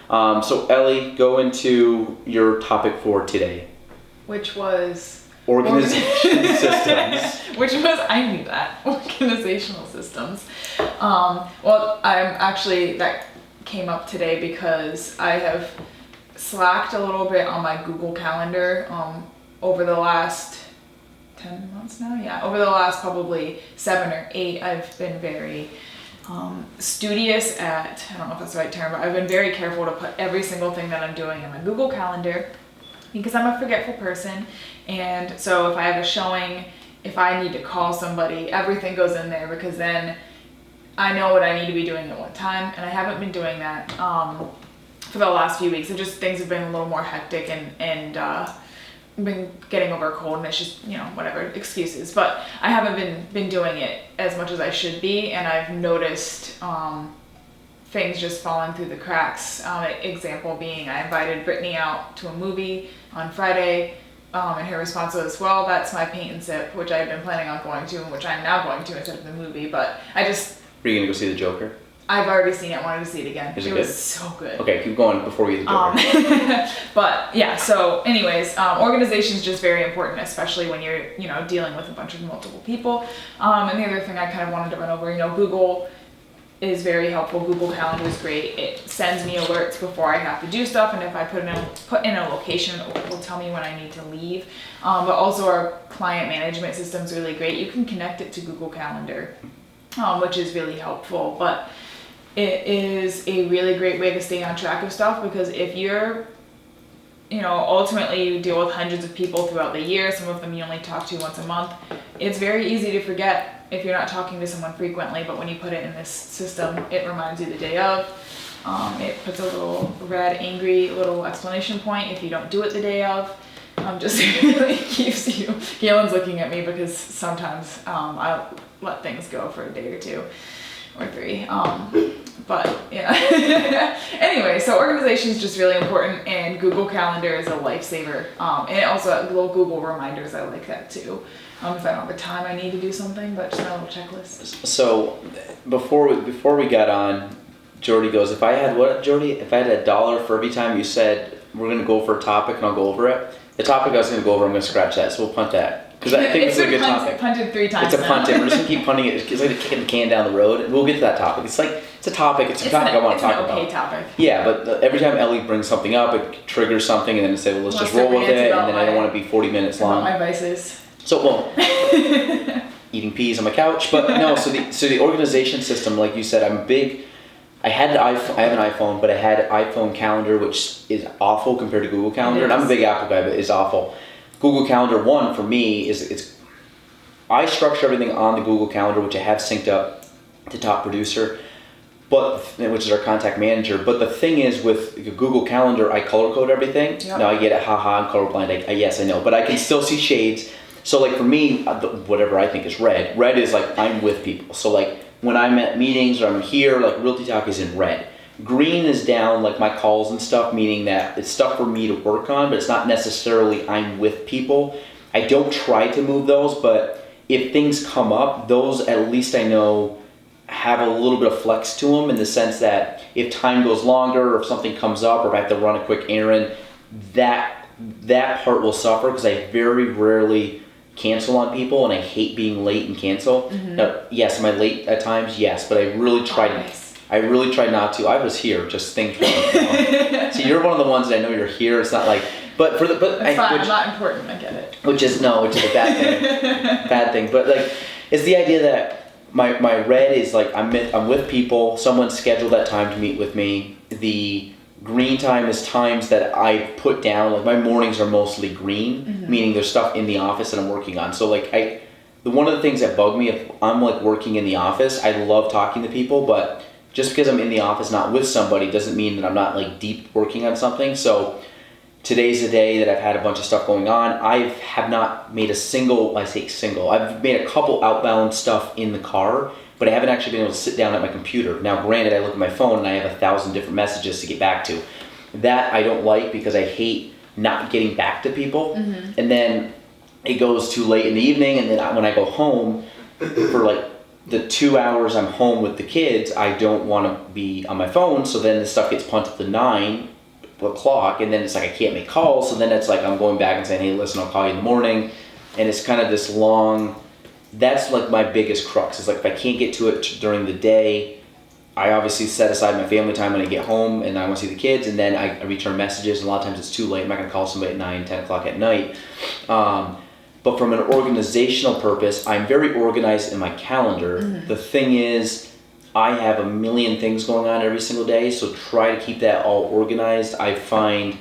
So Ellie, go into your topic for today. Which was Organization systems. Which was, I knew that, organizational systems. Well, that came up today because I have slacked a little bit on my Google Calendar over the last 10 months now. Yeah, over the last probably 7 or 8, I've been very studious at, I don't know if that's the right term, but I've been very careful to put every single thing that I'm doing in my Google Calendar because I'm a forgetful person. And so if I have a showing, if I need to call somebody, everything goes in there because then I know what I need to be doing at what time. And I haven't been doing that for the last few weeks. Things have been a little more hectic and been getting over a cold and it's just, whatever, excuses. But I haven't been doing it as much as I should be, and I've noticed things just falling through the cracks. Example being, I invited Brittany out to a movie on Friday, and her response was, well, that's my paint and sip, which I had been planning on going to, and which I'm now going to instead of the movie. But Were you gonna go see the Joker? I've already seen it. I wanted to see it again. Is it good? Was so good. Okay, keep going before we get the Joker. But yeah, so anyways, organization is just very important, especially when you're, dealing with a bunch of multiple people. And the other thing I kind of wanted to run over, Google is very helpful. Google Calendar is great. It sends me alerts before I have to do stuff, and if I put in a location, it will tell me when I need to leave. But also our client management system is really great. You can connect it to Google Calendar, which is really helpful. But it is a really great way to stay on track of stuff because if you're, ultimately you deal with hundreds of people throughout the year, some of them you only talk to once a month, it's very easy to forget if you're not talking to someone frequently, but when you put it in this system, it reminds you the day of. It puts a little red, angry little exclamation point if you don't do it the day of. Just really keeps you. Galen's looking at me because sometimes I'll let things go for a day or 2 or 3. But yeah. Anyway, so organization is just really important, and Google Calendar is a lifesaver. And also little Google reminders, I like that too. If I don't have the time I need to do something, but just my little checklist. So before we got on, Jordy goes, if I had $1 for every time you said we're gonna go for a topic and I'll go over it, the topic I was gonna go over, I'm gonna scratch that, so we'll punt that. Because I think it's a good topic. Punted 3 times. It's a punting. We're just gonna keep punting it. It's like kicking the can down the road. We'll get to that topic. It's a topic. It's a topic I want to talk about. It's an okay topic. Yeah, but every time Ellie brings something up, it triggers something, and then say, well, let's just roll with it, and then I don't want to be 40 minutes long. My vices. So, eating peas on my couch. But no, so the organization system, like you said, I'm big. I have an iPhone, but I had iPhone Calendar, which is awful compared to Google Calendar. And I'm a big Apple guy, but it's awful. Google Calendar, one, for me, I structure everything on the Google Calendar, which I have synced up to Top Producer, which is our contact manager. But the thing is, with Google Calendar, I color code everything. Yep. Now I get it, haha, I'm colorblind. Yes, I know, but I can still see shades. So like for me, whatever I think is red. Red is like I'm with people. So like when I'm at meetings or I'm here, like Realty Talk is in red. Green is down, like my calls and stuff, meaning that it's stuff for me to work on, but it's not necessarily I'm with people. I don't try to move those, but if things come up, those at least I know have a little bit of flex to them in the sense that if time goes longer or if something comes up or if I have to run a quick errand, that part will suffer because I very rarely cancel on people and I hate being late and cancel. Mm-hmm. Now, yes, am I late at times? Yes, but I really try not to. I was here, just think. So you're one of the ones that I know you're here. It's not like, it's fine. I'm not important. I get it. Which is a bad thing. Bad thing. But like, it's the idea that my red is like I'm with people. Someone scheduled that time to meet with me. The green time is times that I put down. Like my mornings are mostly green, mm-hmm. meaning there's stuff in the office that I'm working on. So like one of the things that bug me if I'm like working in the office, I love talking to people, but just because I'm in the office not with somebody doesn't mean that I'm not like deep working on something. So today's the day that I've had a bunch of stuff going on. I have not made I've made a couple outbound stuff in the car, but I haven't actually been able to sit down at my computer. Now granted, I look at my phone and I have 1,000 different messages to get back to. That I don't like because I hate not getting back to people. Mm-hmm. And then it goes too late in the evening, and then when I go home for like the 2 hours I'm home with the kids, I don't want to be on my phone. So then the stuff gets punted to 9 o'clock, and then it's like I can't make calls. So then it's like I'm going back and saying, hey, listen, I'll call you in the morning. And it's kind of this long, that's like my biggest crux. It's like if I can't get to it during the day, I obviously set aside my family time when I get home and I want to see the kids, and then I return messages, and a lot of times it's too late. I'm not going to call somebody at 9, 10 o'clock at night. But from an organizational purpose, I'm very organized in my calendar. The thing is, I have a million things going on every single day, so try to keep that all organized. I find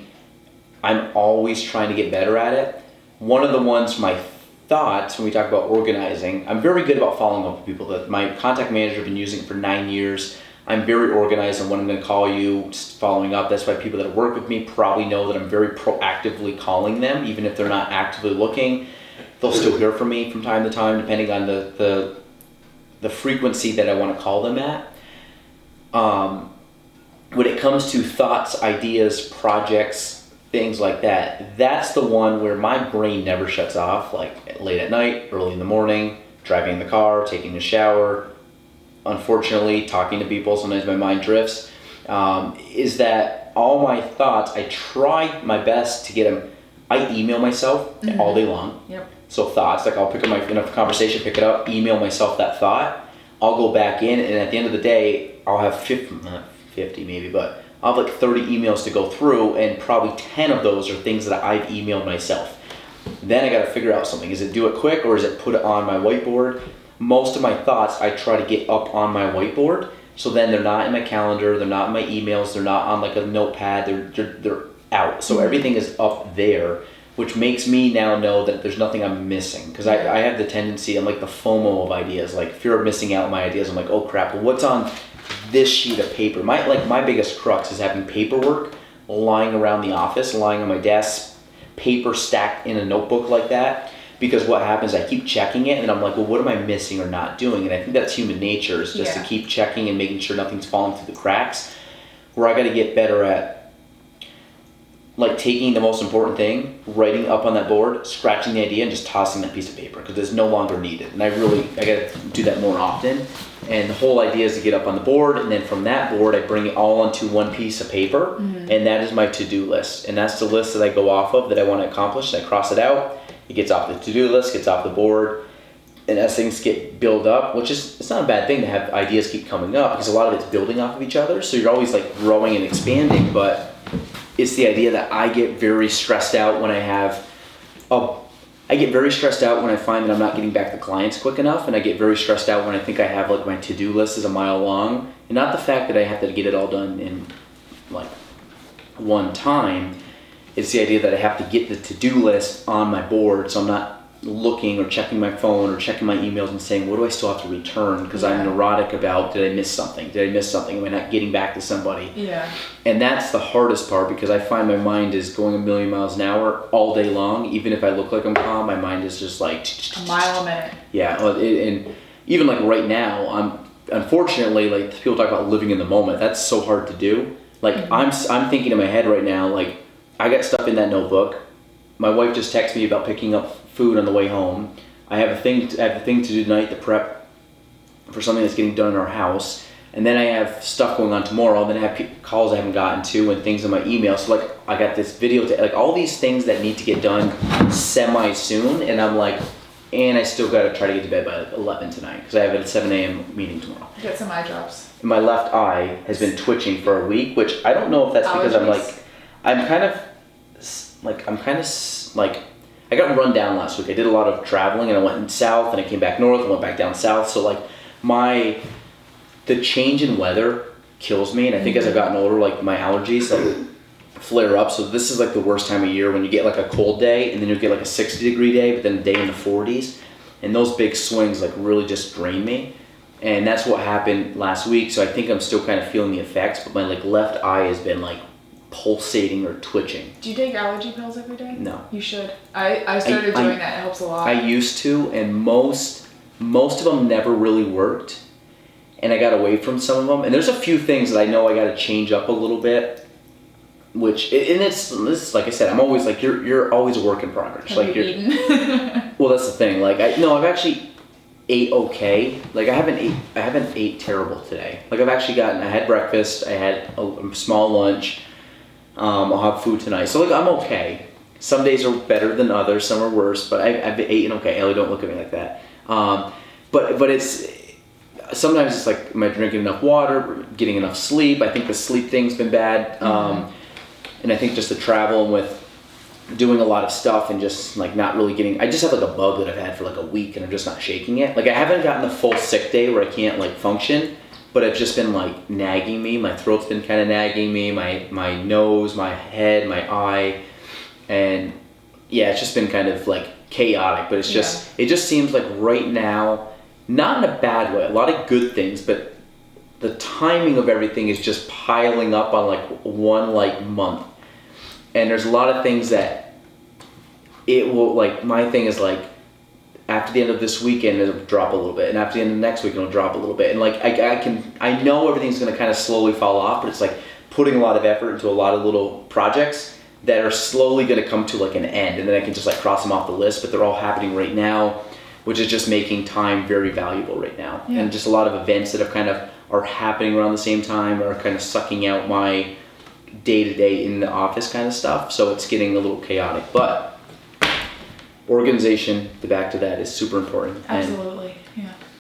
I'm always trying to get better at it. One of the ones, my thoughts, when we talk about organizing, I'm very good about following up with people. That my contact manager, I've been using it for 9 years. I'm very organized on when I'm going to call you, just following up. That's why people that work with me probably know that I'm very proactively calling them, even if they're not actively looking. They'll still hear from me from time to time, depending on the frequency that I want to call them at. When it comes to thoughts, ideas, projects, things like that, that's the one where my brain never shuts off, like late at night, early in the morning, driving in the car, taking a shower, unfortunately talking to people, sometimes my mind drifts, is that all my thoughts, I try my best to get them, I email myself all day long. Yep. So thoughts, like I'll pick up in a conversation, pick it up, email myself that thought, I'll go back in, and at the end of the day, I'll have 50, not 50 maybe, but I'll have like 30 emails to go through, and probably 10 of those are things that I've emailed myself. Then I gotta figure out something. Is it do it quick, or is it put it on my whiteboard? Most of my thoughts I try to get up on my whiteboard, so then they're not in my calendar, they're not in my emails, they're not on like a notepad, they're out. So everything is up there, which makes me now know that there's nothing I'm missing. Because I have the tendency, I'm like the FOMO of ideas, like fear of missing out on my ideas. I'm like, oh crap, well what's on this sheet of paper? My biggest crux is having paperwork lying around the office, lying on my desk, paper stacked in a notebook like that. Because what happens, I keep checking it, and I'm like, well, what am I missing or not doing? And I think that's human nature, is just to keep checking and making sure nothing's falling through the cracks. Where I got to get better at, like, taking the most important thing, writing up on that board, scratching the idea, and just tossing that piece of paper, because it's no longer needed. And I got to do that more often. And the whole idea is to get up on the board, and then from that board, I bring it all onto one piece of paper, and that is my to-do list. And that's the list that I go off of that I want to accomplish, and I cross it out. It gets off the to-do list, gets off the board, and as things get build up, which is, it's not a bad thing to have ideas keep coming up, because a lot of it's building off of each other, so you're always like growing and expanding. But it's the idea that I get very stressed out when I get very stressed out when I find that I'm not getting back the clients quick enough, and I get very stressed out when I think I have like my to-do list is a mile long, and not the fact that I have to get it all done in like one time. It's the idea that I have to get the to-do list on my board, so I'm not looking or checking my phone or checking my emails and saying, what do I still have to return? Because I'm neurotic about, did I miss something? Am I not getting back to somebody? Yeah. And that's the hardest part, because I find my mind is going a million miles an hour all day long. Even if I look like I'm calm, my mind is just like a mile a minute. Yeah, and even like right now, I'm unfortunately, like people talk about living in the moment. That's so hard to do. Like I'm thinking in my head right now, like I got stuff in that notebook. My wife just texted me about picking up food on the way home. I have a thing to do tonight to prep for something that's getting done in our house, and then I have stuff going on tomorrow. Then I have calls I haven't gotten to and things in my email. So like I got this video like all these things that need to get done semi soon, and I'm like, and I still got to try to get to bed by like 11 tonight because I have a 7 a.m. meeting tomorrow. Get some eye drops. My left eye has been twitching for a week, which I don't know if that's because I'm kind of I got run down last week. I did a lot of traveling, and I went south, and I came back north, and went back down south. So like the change in weather kills me, and I think as I've gotten older, like my allergies like flare up. So this is like the worst time of year when you get like a cold day, and then you get like a 60-degree day, but then a day in the 40s, and those big swings like really just drain me. And that's what happened last week. So I think I'm still kind of feeling the effects, but my like left eye has been like pulsating or twitching. Do you take allergy pills every day? No. You should. I started doing that. It helps a lot. I used to, and most of them never really worked, and I got away from some of them. And there's a few things that I know I got to change up a little bit, which and it's like I said, I'm always like you're always a work in progress. Have like you eaten? Well, that's the thing. Like I've actually ate okay. Like I haven't ate terrible today. Like I had breakfast, I had a small lunch. I'll have food tonight. So like I'm okay. Some days are better than others, some are worse, but I've been eating okay. Ellie, don't look at me like that. But it's sometimes it's like, am I drinking enough water, getting enough sleep? I think the sleep thing's been bad. And I think just the travel and with doing a lot of stuff and just like not really getting, I just have like a bug that I've had for like a week and I'm just not shaking it. Like I haven't gotten the full sick day where I can't like function, but it's just been like nagging me. My throat's been kind of nagging me, my nose, my head, my eye. And yeah, it's just been kind of like chaotic, but it just seems like right now, not in a bad way, a lot of good things, but the timing of everything is just piling up on like one like month. And there's a lot of things that it will, like my thing is like after the end of this weekend it'll drop a little bit, and after the end of the next weekend it'll drop a little bit, and like I know everything's gonna kind of slowly fall off, but it's like putting a lot of effort into a lot of little projects that are slowly gonna come to like an end, and then I can just like cross them off the list, but they're all happening right now, which is just making time very valuable right now. And just a lot of events that are happening around the same time are kind of sucking out my day-to-day in the office kind of stuff, so it's getting a little chaotic. But organization, back to that, is super important. Absolutely, yeah.